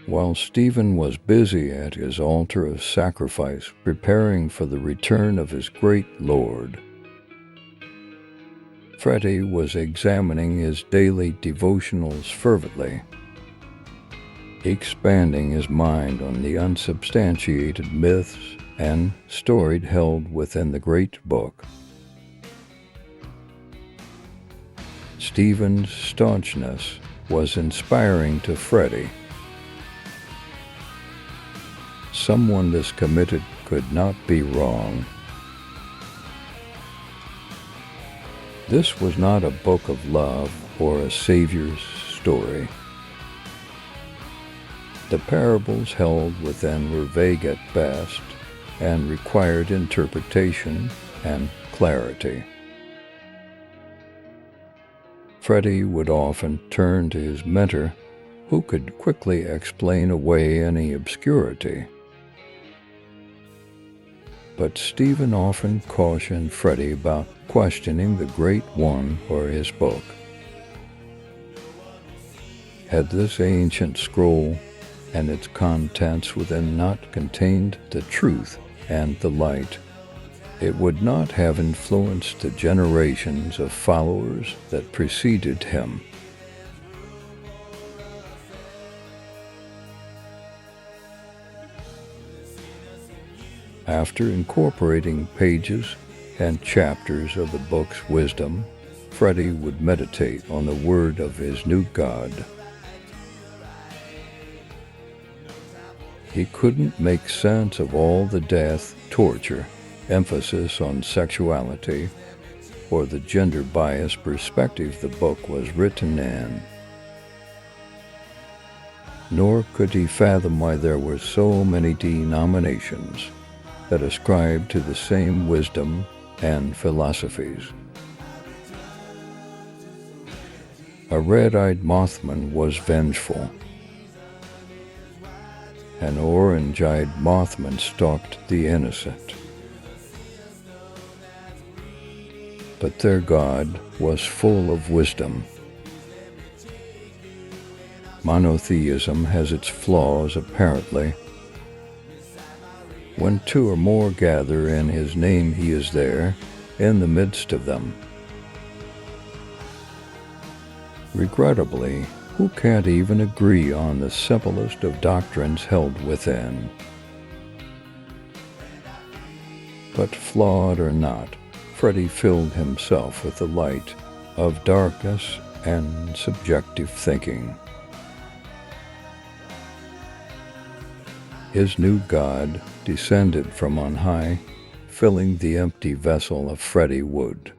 While Stephen was busy at his altar of sacrifice, preparing for the return of his great Lord, Freddy was examining his daily devotionals fervently, expanding his mind on the unsubstantiated myths and stories held within the great book. Stephen's staunchness was inspiring to Freddy. Someone this committed could not be wrong. This was not a book of love or a Savior's story. The parables held within were vague at best and required interpretation and clarity. Freddy would often turn to his mentor, who could quickly explain away any obscurity. But Stephen often cautioned Freddy about questioning the Great One or his book. Had this ancient scroll and its contents within not contained the truth and the light, it would not have influenced the generations of followers that preceded him. After incorporating pages and chapters of the book's wisdom, Freddy would meditate on the word of his new God. He couldn't make sense of all the death, torture, emphasis on sexuality, or the gender-biased perspective the book was written in. Nor could he fathom why there were so many denominations that ascribed to the same wisdom and philosophies. A red-eyed mothman was vengeful. An orange-eyed mothman stalked the innocent. But their God was full of wisdom. Monotheism has its flaws, apparently. When two or more gather in his name, he is there, in the midst of them. Regrettably, who can't even agree on the simplest of doctrines held within? But flawed or not, Freddy filled himself with the light of darkness and subjective thinking. His new God descended from on high, filling the empty vessel of Freddy Wood.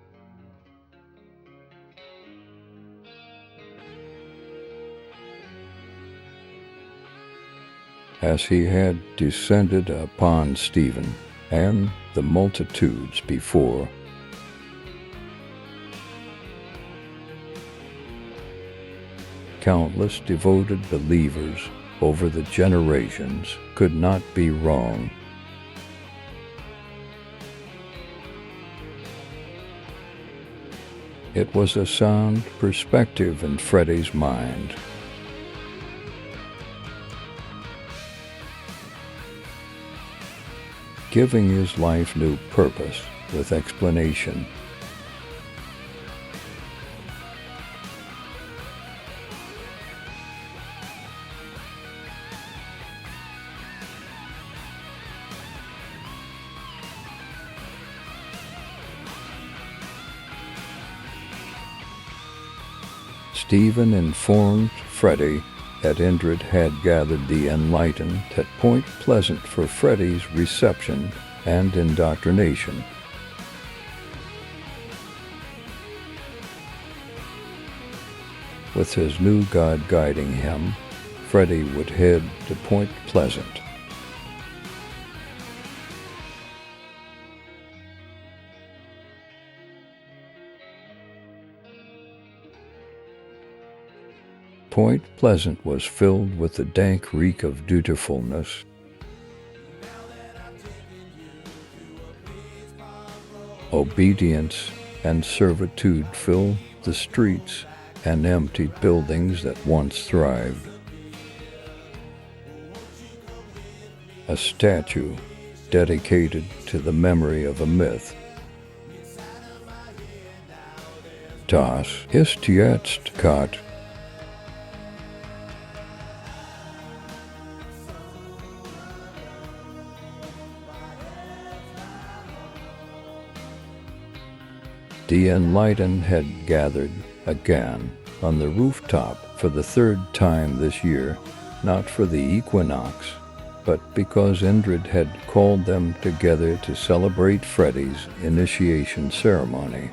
As he had descended upon Stephen and the multitudes before, countless devoted believers over the generations could not be wrong. It was a sound perspective in Freddy's mind. Giving his life new purpose with explanation. Stephen informed Freddy that Indrid had gathered the enlightened at Point Pleasant for Freddy's reception and indoctrination. With his new God guiding him, Freddy would head to Point Pleasant. Point Pleasant was filled with the dank reek of dutifulness. Obedience and servitude filled the streets and emptied buildings that once thrived. a statue dedicated to the memory of a myth. Das ist jetzt Gott. The enlightened had gathered again on the rooftop for the third time this year, not for the equinox, but because Indrid had called them together to celebrate Freddy's initiation ceremony.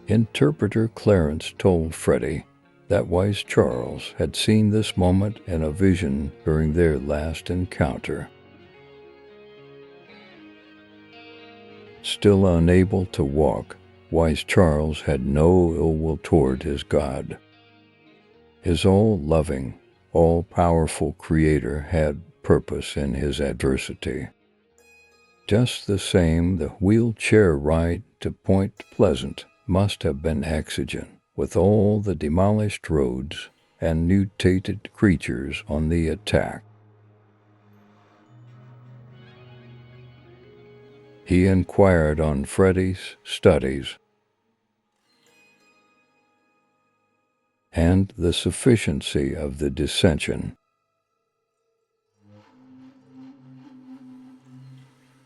Interpreter Clarence told Freddy that Wise Charles had seen this moment in a vision during their last encounter. Still unable to walk, Wise Charles had no ill will toward his God. His all-loving, all-powerful Creator had purpose in his adversity. Just the same, the wheelchair ride to Point Pleasant must have been exigent, with all the demolished roads and mutated creatures on the attack. He inquired on Freddy's studies and the sufficiency of the dissension.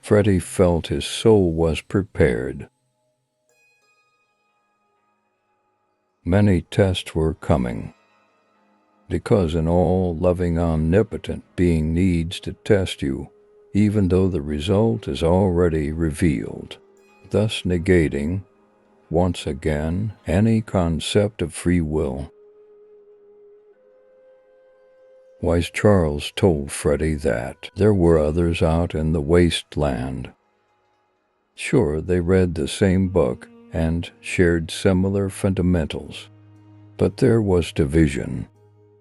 Freddy felt his soul was prepared. Many tests were coming, because an all-loving, omnipotent being needs to test you, even though the result is already revealed, thus negating, once again, any concept of free will. Wise Charles told Freddy that there were others out in the wasteland. Sure, they read the same book and shared similar fundamentals, but there was division.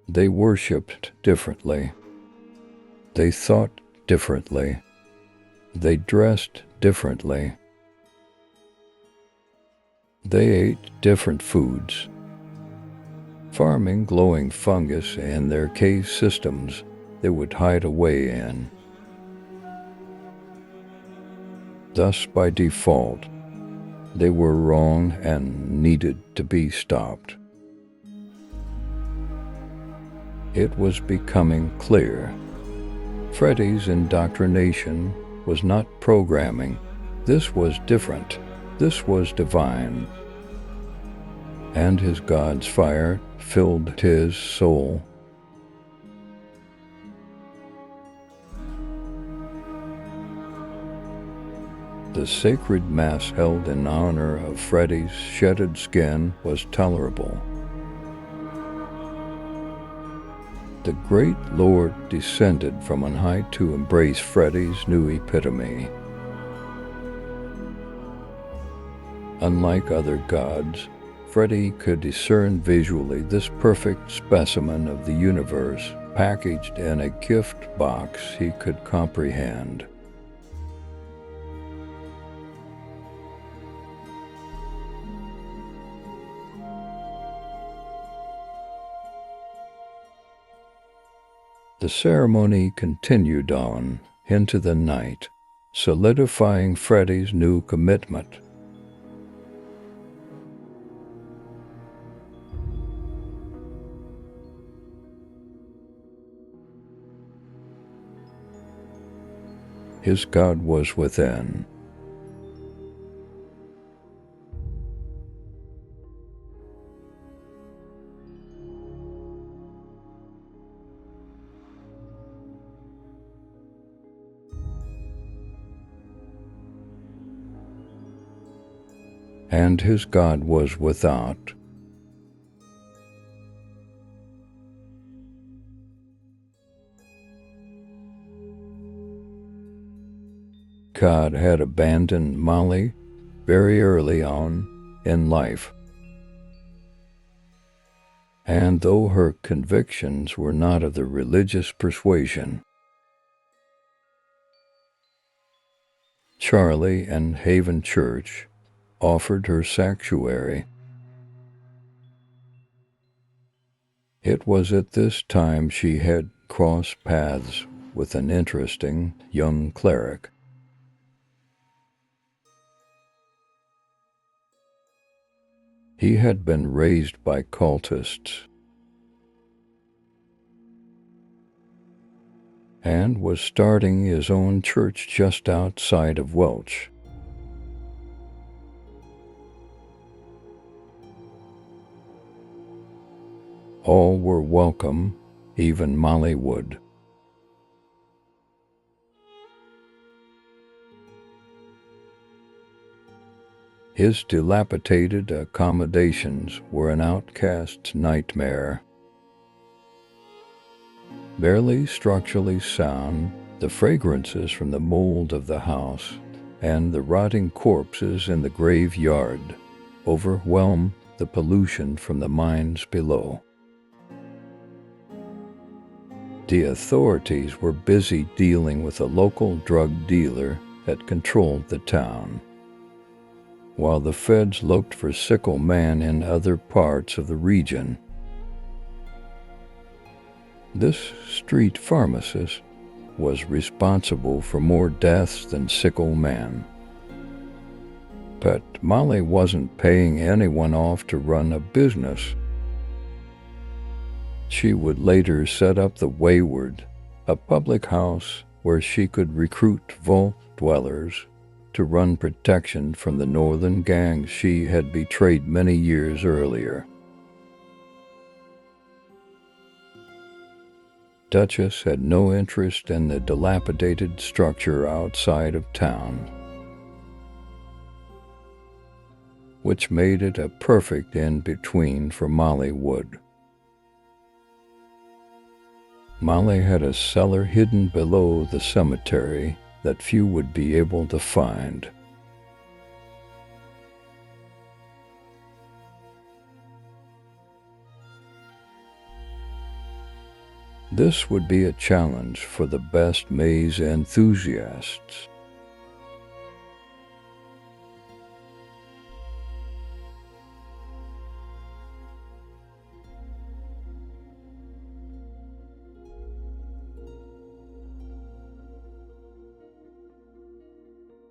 They worshipped differently. They thought differently. They dressed differently. They ate different foods, farming glowing fungus in their cave systems they would hide away in. Thus, by default, they were wrong and needed to be stopped. It was becoming clear. Freddy's indoctrination was not programming. This was different. This was divine. And his God's fire filled his soul. The sacred mass held in honor of Freddy's shedded skin was tolerable. The great Lord descended from on high to embrace Freddy's new epitome. Unlike other gods, Freddy could discern visually this perfect specimen of the universe packaged in a gift box he could comprehend. The ceremony continued on into the night, solidifying Freddy's new commitment. His God was within. And his God was without. God had abandoned Molly very early on in life. And though her convictions were not of the religious persuasion, Charlie and Haven Church offered her sanctuary. It was at this time she had cross paths with an interesting young cleric. He had been raised by cultists and was starting his own church just outside of Welch. All were welcome, even Molly Wood. His dilapidated accommodations were an outcast's nightmare. Barely structurally sound, the fragrances from the mold of the house and the rotting corpses in the graveyard overwhelm the pollution from the mines below. The authorities were busy dealing with a local drug dealer that controlled the town, while the feds looked for Sickle Man in other parts of the region. This street pharmacist was responsible for more deaths than Sickle Man. But Molly wasn't paying anyone off to run a business. She would later set up the Wayward, a public house where she could recruit vault dwellers to run protection from the northern gangs she had betrayed many years earlier. Duchess had no interest in the dilapidated structure outside of town, which made it a perfect in-between for Molly Wood. Molly had a cellar hidden below the cemetery that few would be able to find. This would be a challenge for the best maze enthusiasts.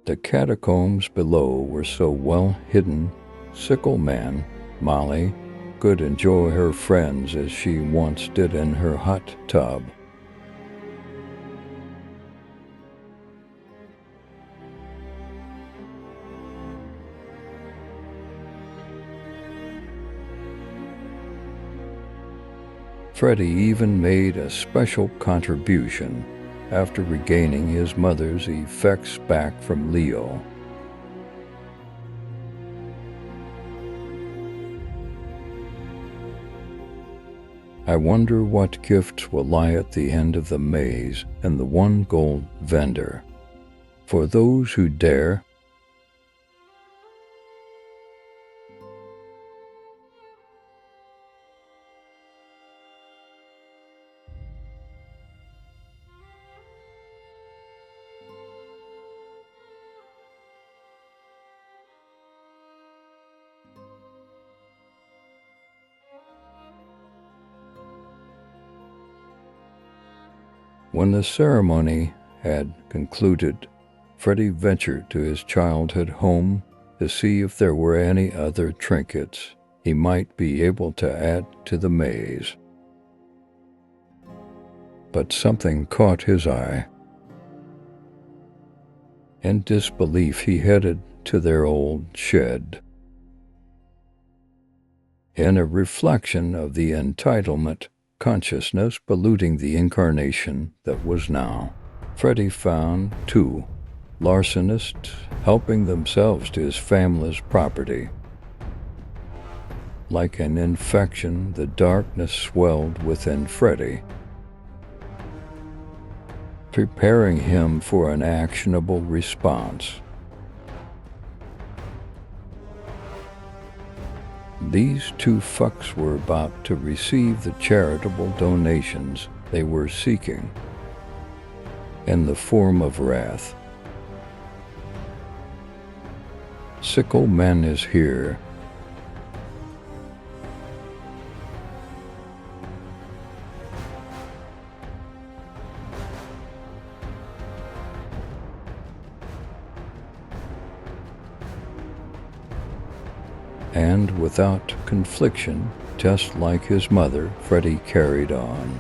The catacombs below were so well hidden, Sickle Man, Molly, could enjoy her friends as she once did in her hot tub. Freddy even made a special contribution after regaining his mother's effects back from Leo. I wonder what gifts will lie at the end of the maze and the one gold vendor. For those who dare, when the ceremony had concluded, Freddy ventured to his childhood home to see if there were any other trinkets he might be able to add to the maze. But something caught his eye. In disbelief, he headed to their old shed. In a reflection of the entitlement consciousness polluting the incarnation that was now, Freddy found two larcenists helping themselves to his family's property. Like an infection, the darkness swelled within Freddy, preparing him for an actionable response. These two fucks were about to receive the charitable donations they were seeking in the form of wrath. Sickle Man is here. And without confliction, just like his mother, Freddy carried on.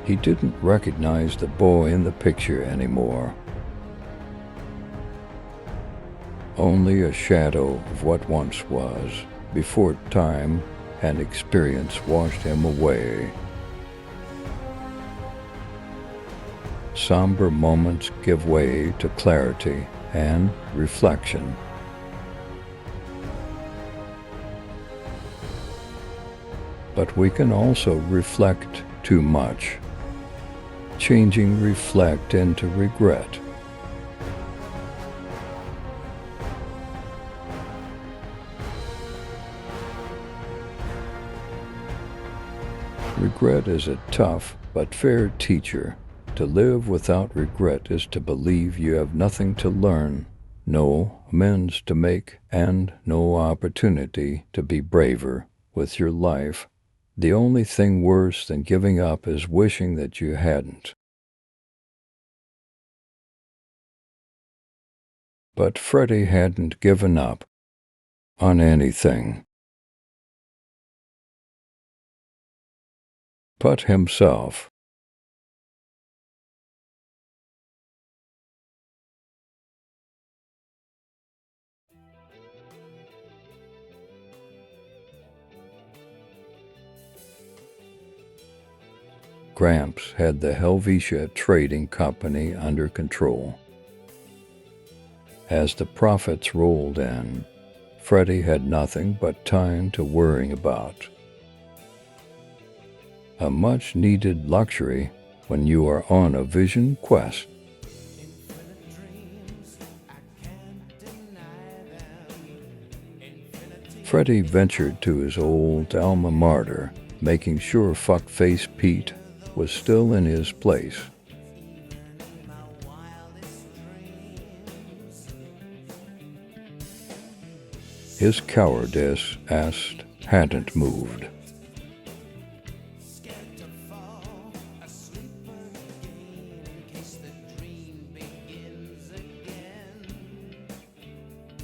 He didn't recognize the boy in the picture anymore. Only a shadow of what once was, before time and experience washed him away. Somber moments give way to clarity and reflection. But we can also reflect too much, changing reflect into regret. Regret is a tough but fair teacher. To live without regret is to believe you have nothing to learn, no amends to make, and no opportunity to be braver with your life. The only thing worse than giving up is wishing that you hadn't. But Freddy hadn't given up on anything but himself. Gramps had the Helvetia Trading Company under control. As the profits rolled in, Freddy had nothing but time to worry about. A much-needed luxury when you are on a vision quest. Freddy ventured to his old alma mater, making sure fuckface Pete was still in his place. His cowardice hadn't moved.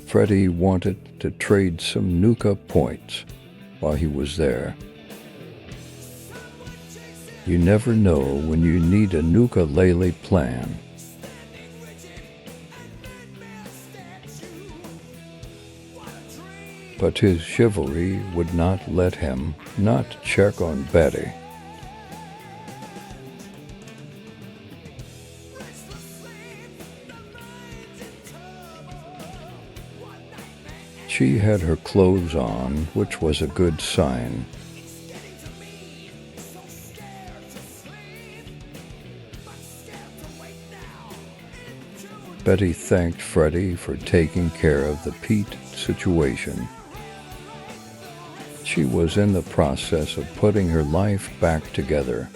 Freddy wanted to trade some Nuka points while he was there. You never know when you need a ukulele plan. But his chivalry would not let him not check on Betty. She had her clothes on, which was a good sign. Betty thanked Freddy for taking care of the Pete situation. She was in the process of putting her life back together.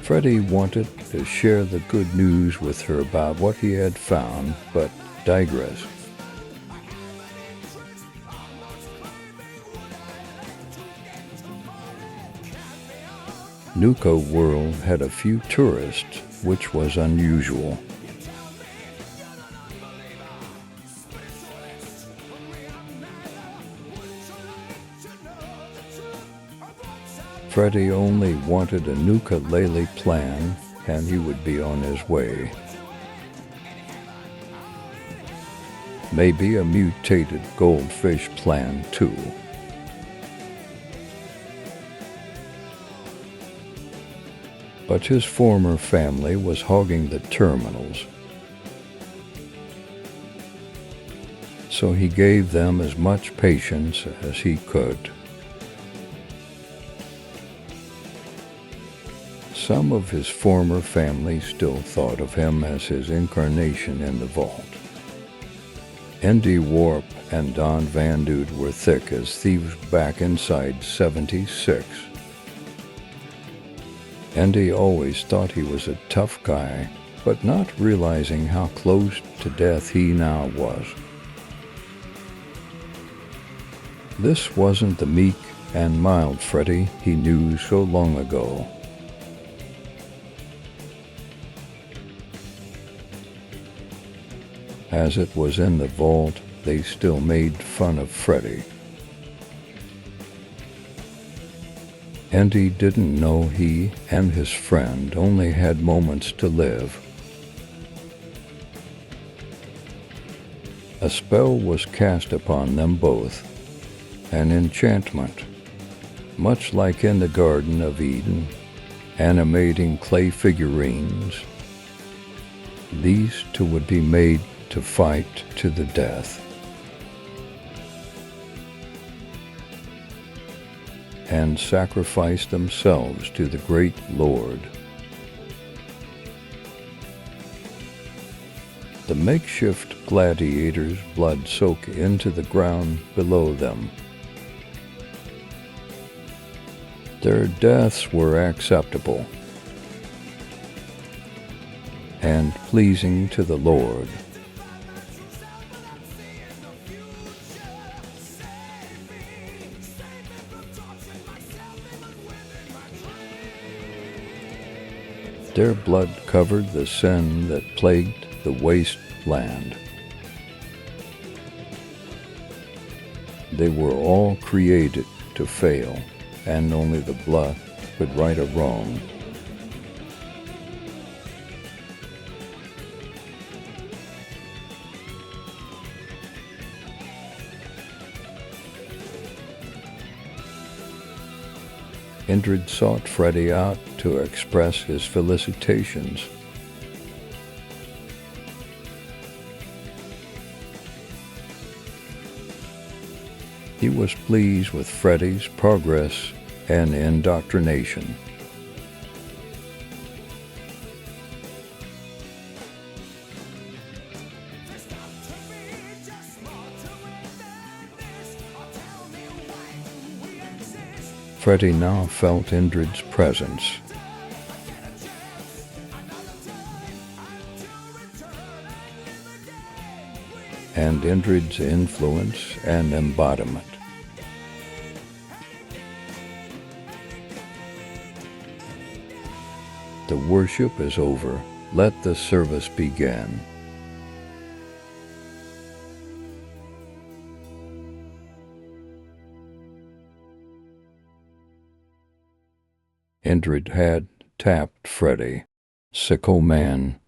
Freddy wanted to share the good news with her about what he had found, but digressed. Nuka World had a few tourists, which was unusual. Freddy only wanted a ukulele plan, and he would be on his way. Maybe a mutated goldfish plan, too. But his former family was hogging the terminals, so he gave them as much patience as he could. Some of his former family still thought of him as his incarnation in the vault. Andy Warp and Don Van Dude were thick as thieves back inside 76. Andy always thought he was a tough guy, but not realizing how close to death he now was. This wasn't the meek and mild Freddy he knew so long ago. As it was in the vault, they still made fun of Freddy. And he didn't know he and his friend only had moments to live. A spell was cast upon them both, an enchantment, much like in the Garden of Eden, animating clay figurines. These two would be made to fight to the death. And sacrifice themselves to the great Lord. The makeshift gladiators' blood soak into the ground below them. Their deaths were acceptable and pleasing to the Lord. Their blood covered the sin that plagued the wasteland. They were all created to fail, and only the blood could right a wrong. Indrid sought Freddy out to express his felicitations. He was pleased with Freddy's progress and indoctrination. Freddy now felt Indrid's presence. And Indrid's influence and embodiment. The worship is over. Let the service begin. Indrid had tapped Freddy, sicko man,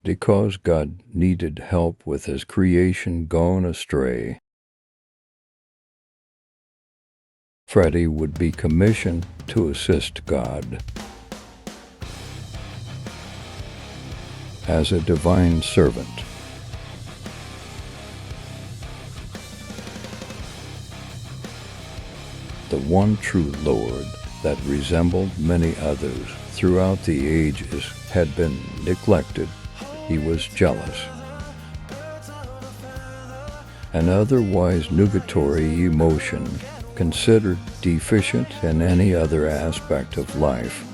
because God needed help with his creation gone astray. Freddy would be commissioned to assist God as a divine servant. The one true Lord that resembled many others throughout the ages had been neglected. He was jealous. An otherwise nugatory emotion, considered deficient in any other aspect of life,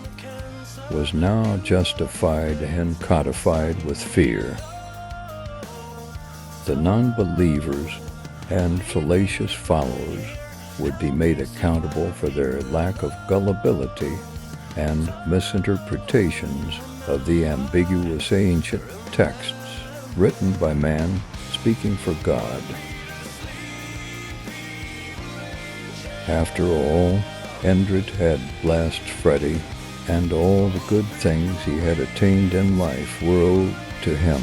was now justified and codified with fear. The non-believers and fallacious followers would be made accountable for their lack of gullibility and misinterpretations of the ambiguous ancient texts written by man speaking for God. After all, Indrid had blessed Freddy, and all the good things he had attained in life were owed to him.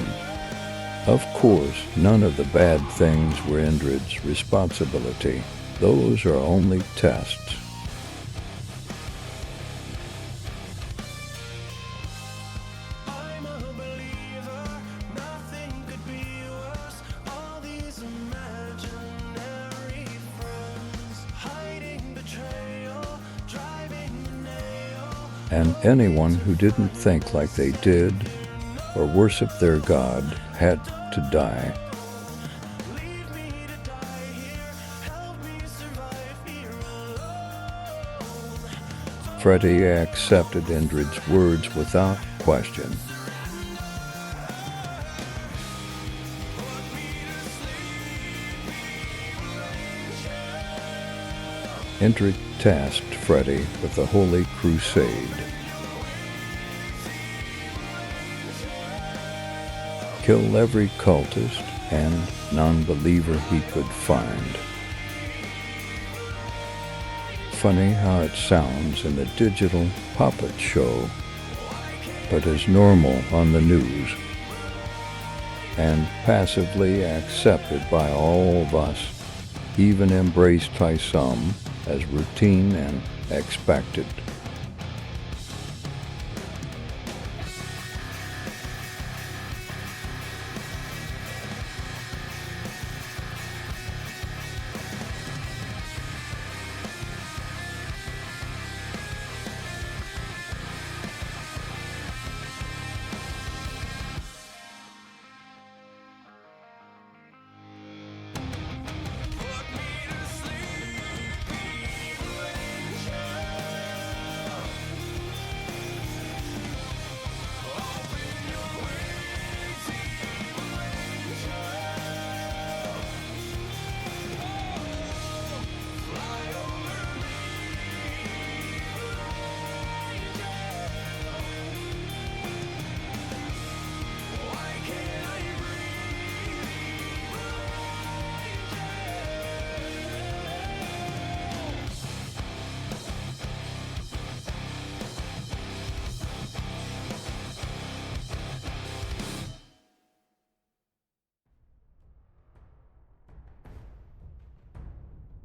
Of course, none of the bad things were Indrid's responsibility. Those are only tests. And anyone who didn't think like they did or worship their God had to die. Freddy accepted Indrid's words without question. Hendrik tasked Freddy with a holy crusade. Kill every cultist and non-believer he could find. Funny how it sounds in a digital puppet show, but is normal on the news and passively accepted by all of us, even embraced by some as routine and expected.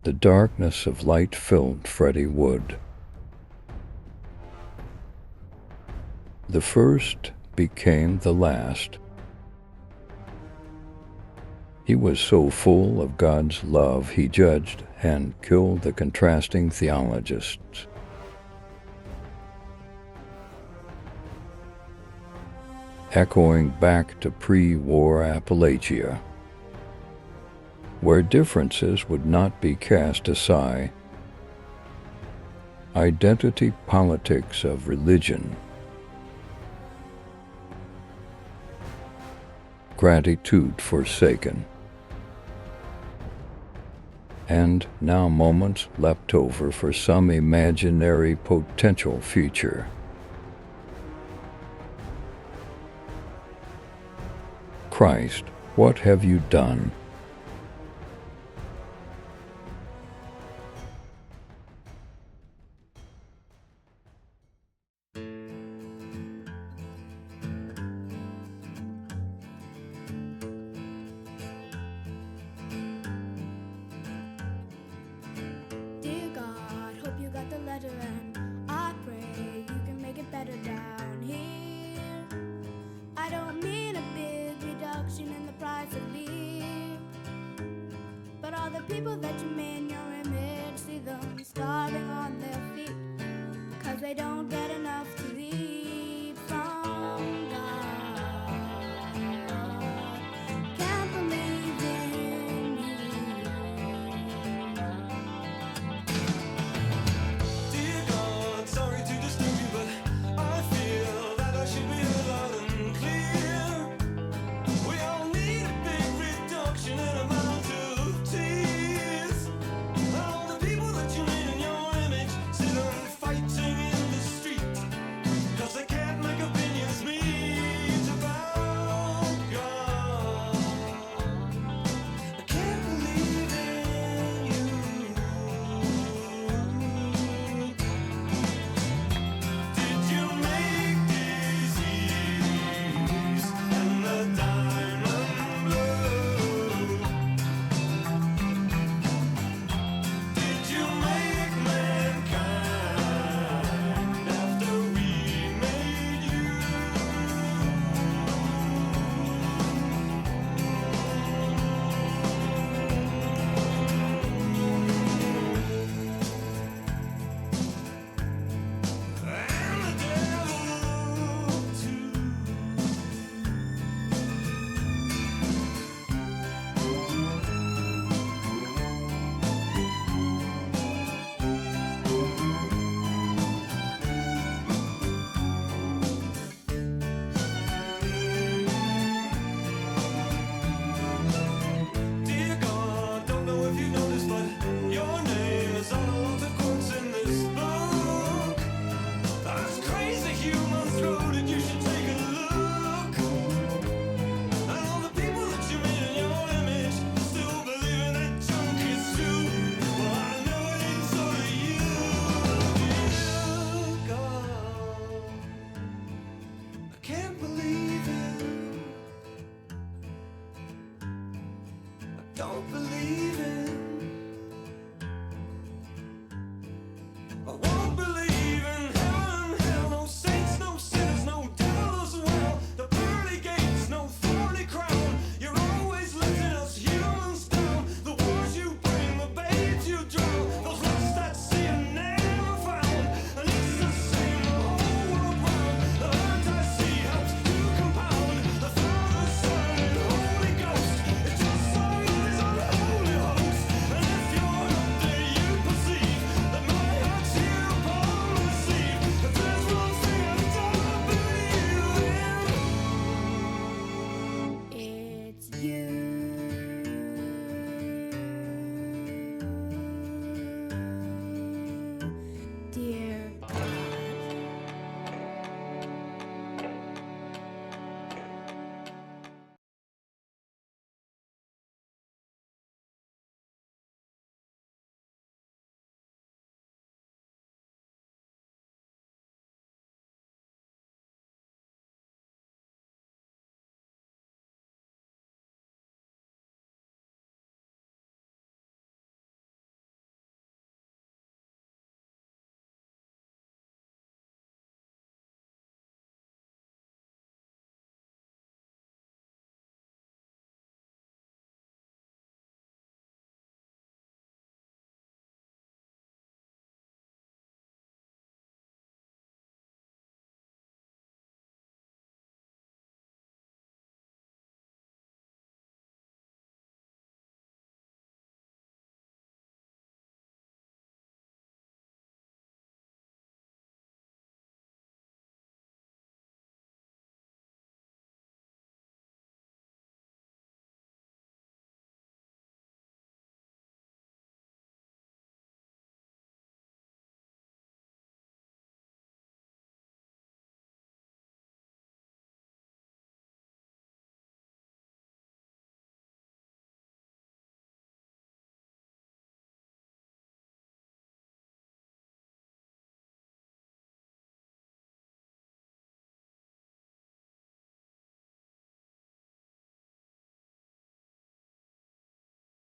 The darkness of light filled Freddy Wood. The first became the last. He was so full of God's love he judged and killed the contrasting theologists. Echoing back to pre-war Appalachia, where differences would not be cast aside, identity politics of religion, gratitude forsaken, and now moments leapt over for some imaginary potential future. Christ, what have you done? Dear God, hope you got the letter and I pray you can make it better down here. I don't mean a big reduction in the price of beer, but all the people that you made in your image, see them starving on their feet, 'cause they don't get